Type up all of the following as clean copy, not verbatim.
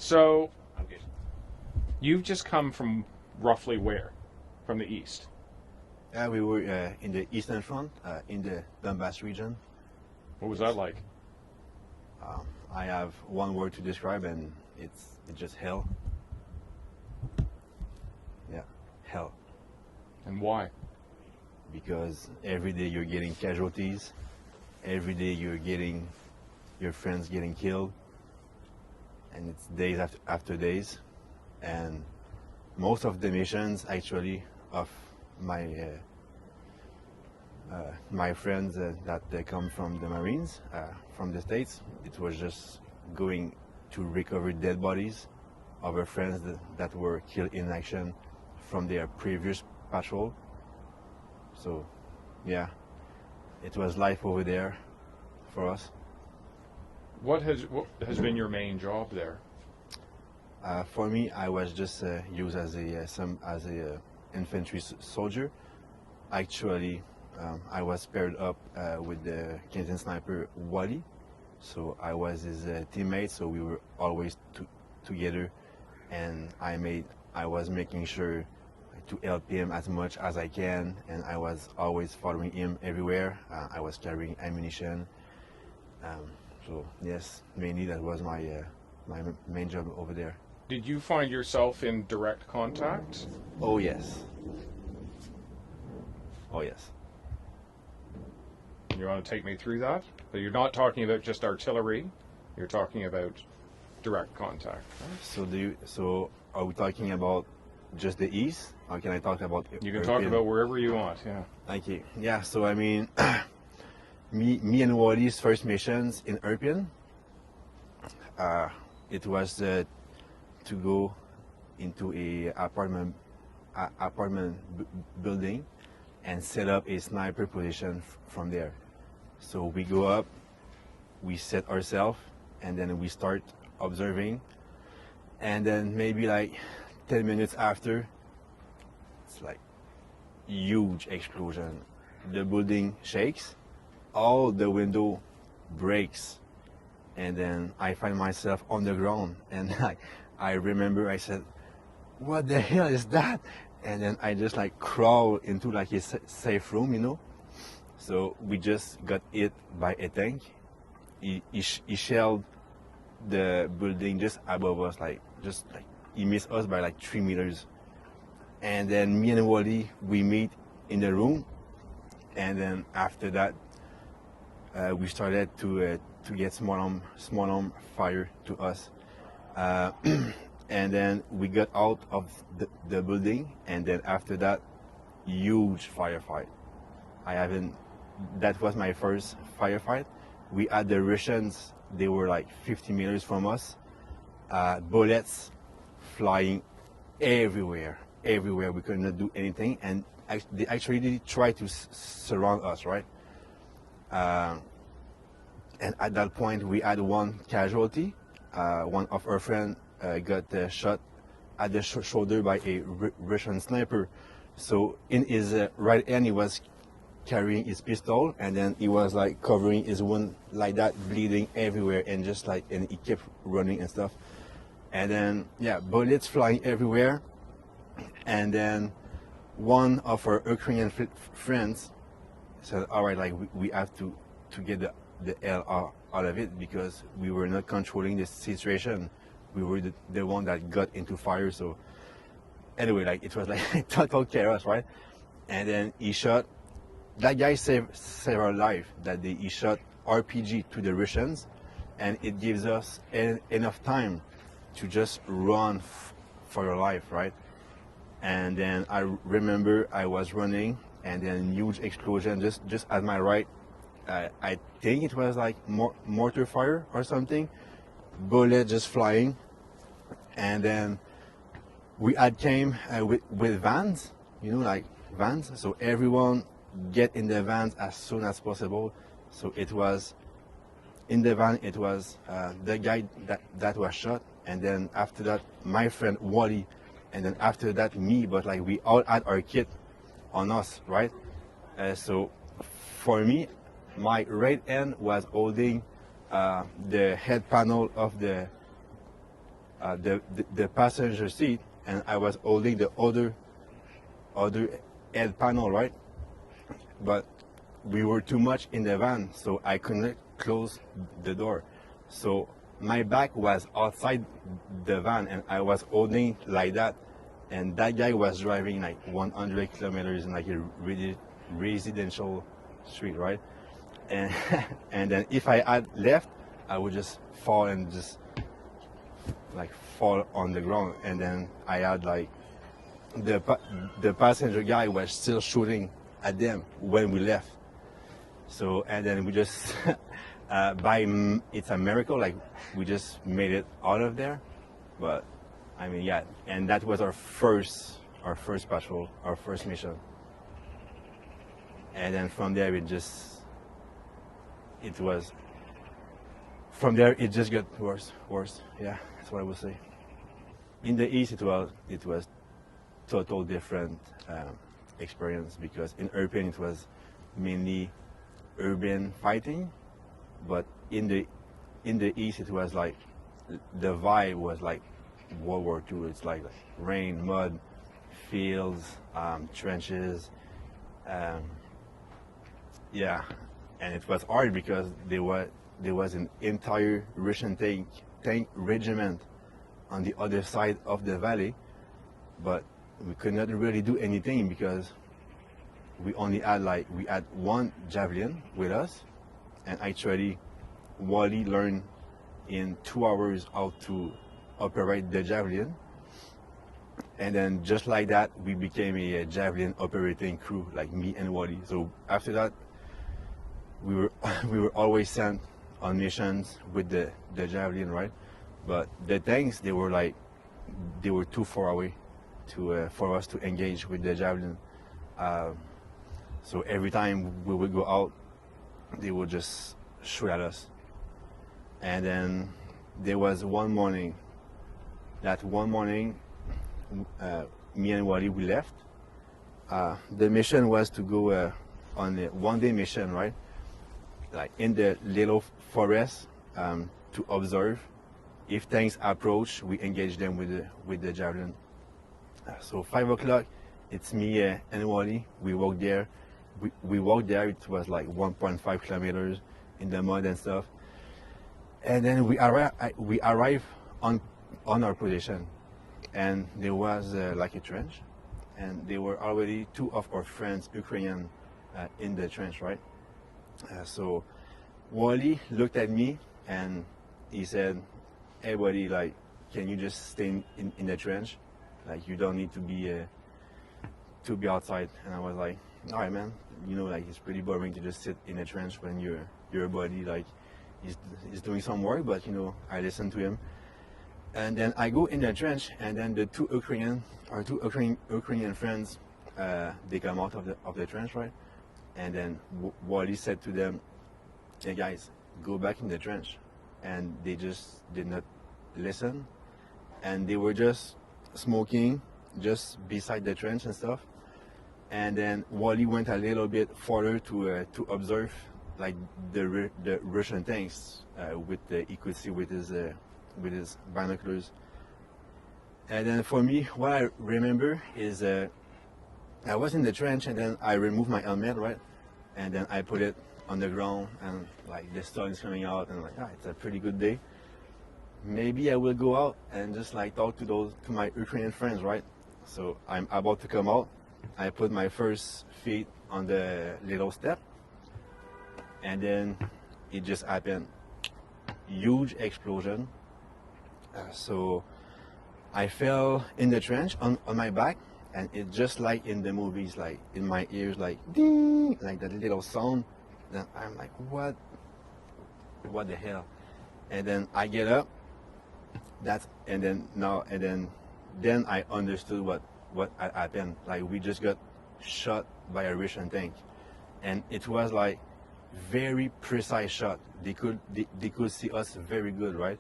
So, you've just come from roughly where? From the east? We were in the Eastern Front, in the Donbass region. What was that like? I have one word to describe, and it's just hell. Yeah, hell. And why? Because every day you're getting casualties. Every day you're getting your friends getting killed, and it's days after days. And most of the missions, actually, of my my friends that they come from the Marines, from the States, it was just going to recover dead bodies of our friends that were killed in action from their previous patrol. So, yeah, it was life over there for us. What has been your main job there? For me, I was just used as a infantry soldier. Actually, I was paired up with the Canadian sniper Wali, so I was his teammate. So we were always together, and I was making sure to help him as much as I can, and I was always following him everywhere. I was carrying ammunition. So yes, mainly that was my my main job over there. Did you find yourself in direct contact? Oh yes. Oh yes. You want to take me through that? So you're not talking about just artillery. You're talking about direct contact. Right? So are we talking about just the east, or can I talk about? You can talk about wherever you want. Yeah. Okay. Yeah. So I mean, me and Wali's first missions in Irpian. It was to go into a apartment building and set up a sniper position from there. So we go up, we set ourselves, and then we start observing. And then maybe like 10 minutes after, it's like huge explosion. The building shakes, all the window breaks, and then I find myself on the ground. And I remember I said, "What the hell is that?" And then I just like crawl into like a safe room, you know. So we just got hit by a tank. He shelled the building just above us, like he missed us by like 3 meters. And then me and Wally, we meet in the room, and then after that, we started to get small arm fire to us. And then we got out of the building, and then after that, huge firefight. That was my first firefight. We had the Russians, they were like 50 meters from us, bullets flying everywhere. We could not do anything, and they actually tried to surround us, right? And at that point, we had one casualty. One of our friends got shot at the shoulder by a Russian sniper. So in his right hand, he was carrying his pistol, and then he was like covering his wound like that, bleeding everywhere, and and he kept running and stuff. And then yeah, bullets flying everywhere. And then one of our Ukrainian friends said, "All right, like we have to get the hell out of it, because we were not controlling the situation. We were the one that got into fire." So anyway, like it was like total chaos, right? And then he shot. That guy saved our life. He shot RPG to the Russians, and it gives us enough time to just run for your life, right? And then I remember I was running, and then huge explosion just at my right. I think it was like mortar fire or something, bullet just flying. And then we had came with vans, you know, like vans. So everyone get in the vans as soon as possible. So it was in the van, it was the guy that was shot, and then after that my friend Wally, and then after that me. But like we all had our kit on us, right? So for me, my right hand was holding the head panel of the the passenger seat, and I was holding the other head panel, right? But we were too much in the van, so I couldn't close the door. So my back was outside the van, and I was holding like that. And that guy was driving like 100 kilometers in like a really residential street, right? And and then if I had left, I would just fall and just like fall on the ground. And then I had like the passenger guy was still shooting at them when we left. So and then we just it's a miracle, like we just made it out of there. But I mean, yeah, and that was our first patrol, our first mission. And then from there it just got worse. Yeah, that's what I would say. In the east it was total different experience, because in European it was mainly urban fighting, but in the east it was like the vibe was like World War II. It's like rain, mud, fields, trenches, yeah, and it was hard because there was an entire Russian tank regiment on the other side of the valley, but we could not really do anything because we had one javelin with us, and actually Wally learned in 2 hours how to operate the javelin, and then just like that we became a javelin operating crew, like me and Wally. So after that we were always sent on missions with the javelin, right? But the tanks, they were too far away for us to engage with the javelin. So every time we would go out, they would just shoot at us. And then there was one morning. That one morning, me and Wally, we left. The mission was to go on a one-day mission, right? Like in the little forest, to observe. If tanks approach, we engage them with the javelin. So 5 o'clock, it's me and Wally. We walk there. We walked there. It was like 1.5 kilometers in the mud and stuff. And then we arrive on our position, and there was like a trench, and there were already 2 of our friends, Ukrainian, in the trench, right? So Wally looked at me and he said, "Hey buddy, like, can you just stay in the trench? Like, you don't need to be outside." And I was like, "All right, man. You know, like, it's pretty boring to just sit in a trench when your buddy, like, he's doing some work." But you know, I listened to him. And then I go in the trench, and then the two Ukrainian friends, they come out of the trench, right? And then Wally said to them, "Hey guys, go back in the trench." And they just did not listen, and they were just smoking just beside the trench and stuff. And then Wally went a little bit further to observe like the Russian tanks he could see with his binoculars. And then for me, what I remember is I was in the trench, and then I removed my helmet, right? And then I put it on the ground, and like the sun is coming out, and I'm like, it's a pretty good day. Maybe I will go out and just like talk to my Ukrainian friends, right? So I'm about to come out. I put my first feet on the little step, and then it just happened. Huge explosion. So I fell in the trench on my back, and it just like in the movies, like in my ears, like ding, like that little sound. Then I'm like, what the hell? And then I get up. Then I understood what had happened. Like, we just got shot by a Russian tank, and it was like very precise shot. They could see us very good, right?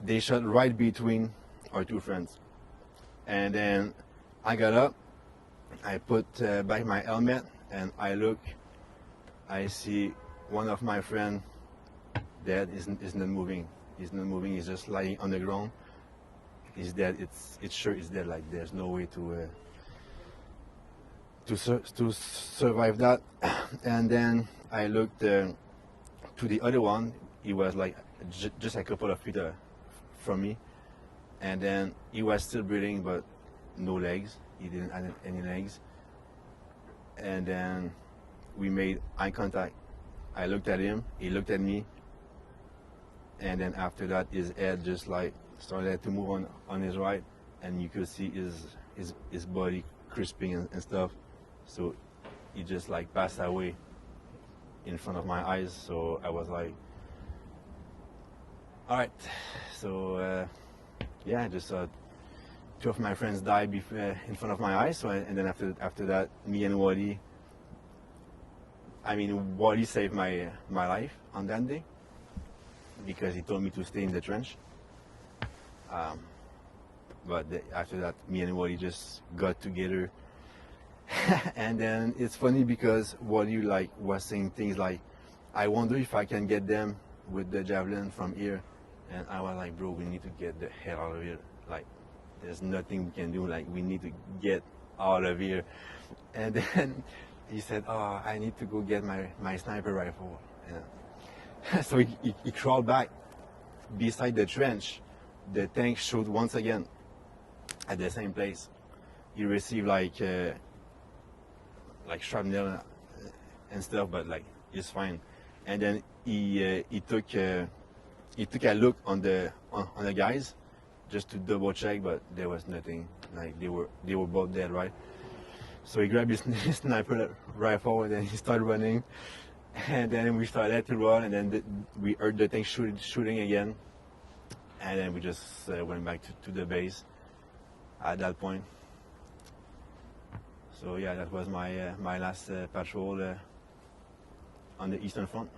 They shot right between our two friends. And then I got up, I put back my helmet, and I look. I see one of my friends dead. Is not moving. He's not moving. He's just lying on the ground. is dead. It's sure it's dead. Like there's no way to survive that. And then I looked to the other one. He was like just a couple of feet from me, and then he was still breathing, but no legs. He didn't have any legs. And then we made eye contact. I looked at him. He looked at me. And then after that, his head just like started to move on his right, and you could see his body crisping and stuff. So he just like passed away in front of my eyes. So I was like, all right. So yeah, I just saw two of my friends die in front of my eyes. So and then after that, me and Wali. I mean, Wali saved my life on that day, because he told me to stay in the trench. But after that, me and Wally just got together. And then it's funny because Wally like was saying things like, I wonder if I can get them with the javelin from here. And I was like, bro, we need to get the hell out of here. Like, there's nothing we can do. Like, we need to get out of here. And then he said, oh, I need to go get my sniper rifle. So he crawled back beside the trench. The tank shot once again at the same place. He received like shrapnel and stuff, but like he's fine. And then he took a look on the guys just to double check, but there was nothing. Like they were both dead, right? So he grabbed his sniper rifle and then he started running. And then we started to run, and then we heard the thing shooting again. And then we just went back to the base at that point. So yeah, that was my last patrol on the Eastern Front.